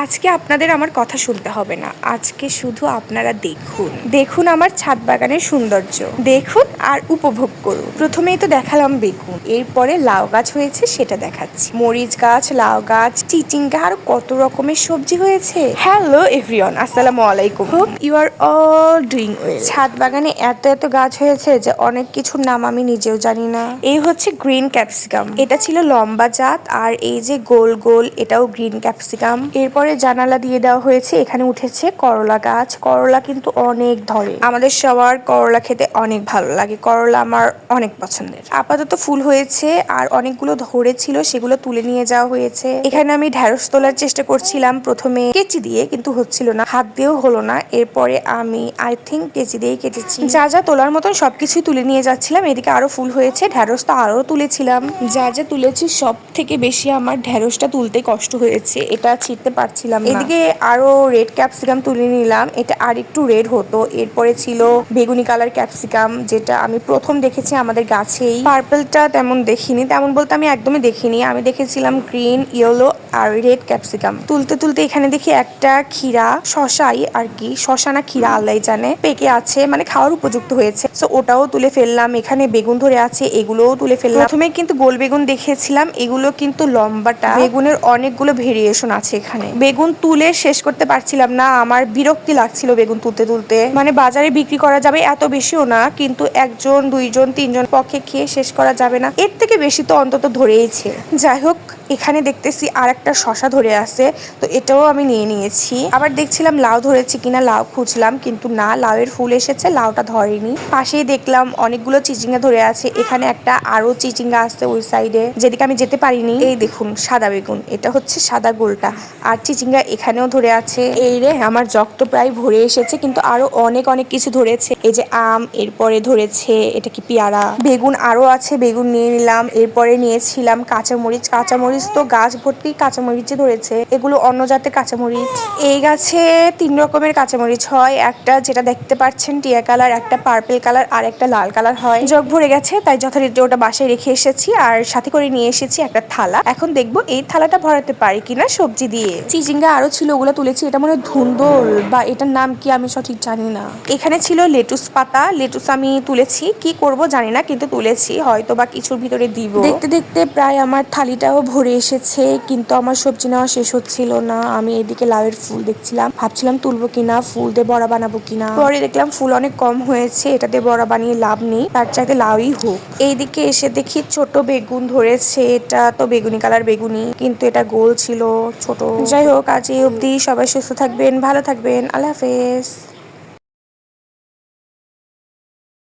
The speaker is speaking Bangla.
আজকে আপনাদের আমার কথা শুনতে হবে না, আজকে শুধু আপনারা দেখুন দেখুন আমার ছাদ বাগানের সৌন্দর্য, দেখুন আর উপভোগ করুন। প্রথমেই তো দেখালাম বেগুন, এরপরে লাউ গাছ হয়েছে সেটা দেখাচ্ছি, মরিচ গাছ, লাউ গাছ, চিচিঙ্গা আর কত রকমের সবজি হয়েছে। হ্যালো এভরিওয়ান, আসসালামু আলাইকুম, hope you are all doing well. ছাদ বাগানে এত এত গাছ হয়েছে যে অনেক কিছুর নাম আমি নিজেও জানি না। এই হচ্ছে গ্রিন ক্যাপসিকাম, এটা ছিল লম্বা জাত, আর এই যে গোল গোল এটাও গ্রিন ক্যাপসিকাম। এরপরে জানালা দিয়ে দেওয়া হয়েছে, এখানে উঠেছে করলা গাছ। করলা কিন্তু অনেক ধরে, আমাদের সবার করলা খেতে অনেক ভালো লাগে, করলা আমার অনেক পছন্দের। আপাতত ফুল হয়েছে আর অনেকগুলো ধরেছিল, সেগুলো তুলে নিয়ে যাওয়া হয়েছে। এখানে আমি ঢেঁড়স তোলার চেষ্টা করছিলাম, প্রথমে কেচি দিয়ে, কিন্তু হচ্ছিল না, হাত দিয়েও হলো না। এরপরে আমি আই থিঙ্ক কেচি দিয়েই কেটেছি। যা যা তোলার মতন সবকিছুই তুলে নিয়ে যাচ্ছিলাম। এদিকে আরো ফুল হয়েছে, ঢেঁড়স তো আরো তুলেছিলাম। যা যা তুলেছি সব থেকে বেশি আমার ঢেঁড়সটা তুলতে কষ্ট হয়েছে, এটা ছিঁড়তে পারছিলাম না। এদিকে আরো রেড ক্যাপসিকাম তুলে নিলাম, এটা আর একটু রেড হতো। এরপরে ছিল বেগুনি কালার ক্যাপসিকাম, যেটা আমি প্রথম দেখেছি আমাদের গাছেই। পার্পলটা তেমন দেখিনি, তেমন বলতে আমি একদমই দেখিনি, আমি দেখেছিলাম গ্রিন, ইয়েলো আর রেড ক্যাপসিকাম। তুলতে তুলতে এখানে দেখি একটা ক্ষীরা, শশাই আর কি, শশা না ক্ষীরা আল্লাহ জানে, পেকে আছে, মানে খাওয়ার উপযুক্ত হয়েছে। তো ওটাও তুলে ফেললাম। এখানে বেগুন ধরে আছে, এগুলোও তুলে ফেললাম। প্রথমে কিন্তু গোল বেগুন দেখেছিলাম, এগুলো কিন্তু লম্বাটা। বেগুনের অনেকগুলো ভেরিয়েশন আছে এখানে। বেগুন তুলে শেষ করতে পারছিলাম না, আমার বিরক্তি লাগছিল বেগুন তুলতে তুলতে। মানে বাজারে বিক্রি করা যাবে এত বেশিও না, কিন্তু একজন, দুইজন, তিনজন পক্ষে খেয়ে শেষ করা যাবে না, এর থেকে বেশি তো অন্তত ধরেইছে। যাই হোক, এখানে দেখতেছি আর একটা শশা ধরে আছে, তো এটাও আমি নিয়ে নিয়েছি। আবার দেখছিলাম লাউ ধরেছে কিনা, লাউ খুঁজলাম, কিন্তু না, লাউয়ের ফুল এসেছে, লাউটা ধরেনি। পাশেই দেখলাম অনেকগুলো চিচিঙ্গা ধরে আছে, এখানে একটা আরো চিচিঙ্গা আছে ওই সাইডে, যেদিকে আমি যেতে পারিনি। এই দেখুন সাদা বেগুন, এটা হচ্ছে সাদা গোলটা, আর চিচিঙ্গা এখানেও ধরে আছে। এই রে, আমার জগ তো প্রায় ভরে এসেছে, কিন্তু আরো অনেক অনেক কিছু ধরেছে। এই যে আম, এরপরে ধরেছে এটা কি পেয়ারা। বেগুন আরো আছে, বেগুন নিয়ে নিলাম। এরপরে নিয়েছিলাম কাঁচামরিচ, কাঁচামরিচ তো গাছ ভর্তি কাঁচামরিচে ধরেছে, এগুলো অন্য জাতের কাঁচামরিচ। এই গাছে 3 রকমের কাঁচামরিচ হয়, একটা যেটা দেখতে পাচ্ছেন টিয়া কালার, একটা পার্পল কালার, আর একটা লাল কালার হয়। জগ ভরে গেছে, তাই যথারীতি ওটা বাসায় রেখে এসেছি, আর সাথে করে নিয়ে এসেছি একটা থালা। এখন দেখবো এই থালাটা ভরাতে পারি কিনা সবজি দিয়ে। চিচিঙ্গা আরো ছিল, ওগুলো তুলেছি, এটা মনে হয় ধুন্দল বা এটার নাম কি আমি সঠিক জানি না। এখানে ছিল লেটুস পাতা, লেটুস আমি তুলেছি, কি করব জানি না, কিন্তু তুলেছি, হয়তো বা কিছুর ভিতরে দিব। দেখতে দেখতে প্রায় আমার থালিটাও ভরে এসেছে, কিন্তু আমার সবজি নেওয়া শেষ হচ্ছিল না। আমি এদিকে লাউয়ের ফুল দেখছিলাম, ভাবছিলাম তুলবো কিনা, ফুল দিয়ে বড়া বানাবো কিনা। পরে দেখলাম ফুল অনেক কম হয়েছে, এটা দিয়ে বড়া বানিয়ে লাভ নেই, তার চাইতে লাউই হোক। এইদিকে এসে দেখি ছোট বেগুন ধরেছে, এটা তো বেগুনি কালার বেগুনি, কিন্তু এটা গোল ছিল, ছোট। যাই হোক, আজ এই অবধি, সবাই সুস্থ থাকবেন, ভালো থাকবেন, আল্লাহ হাফেজ।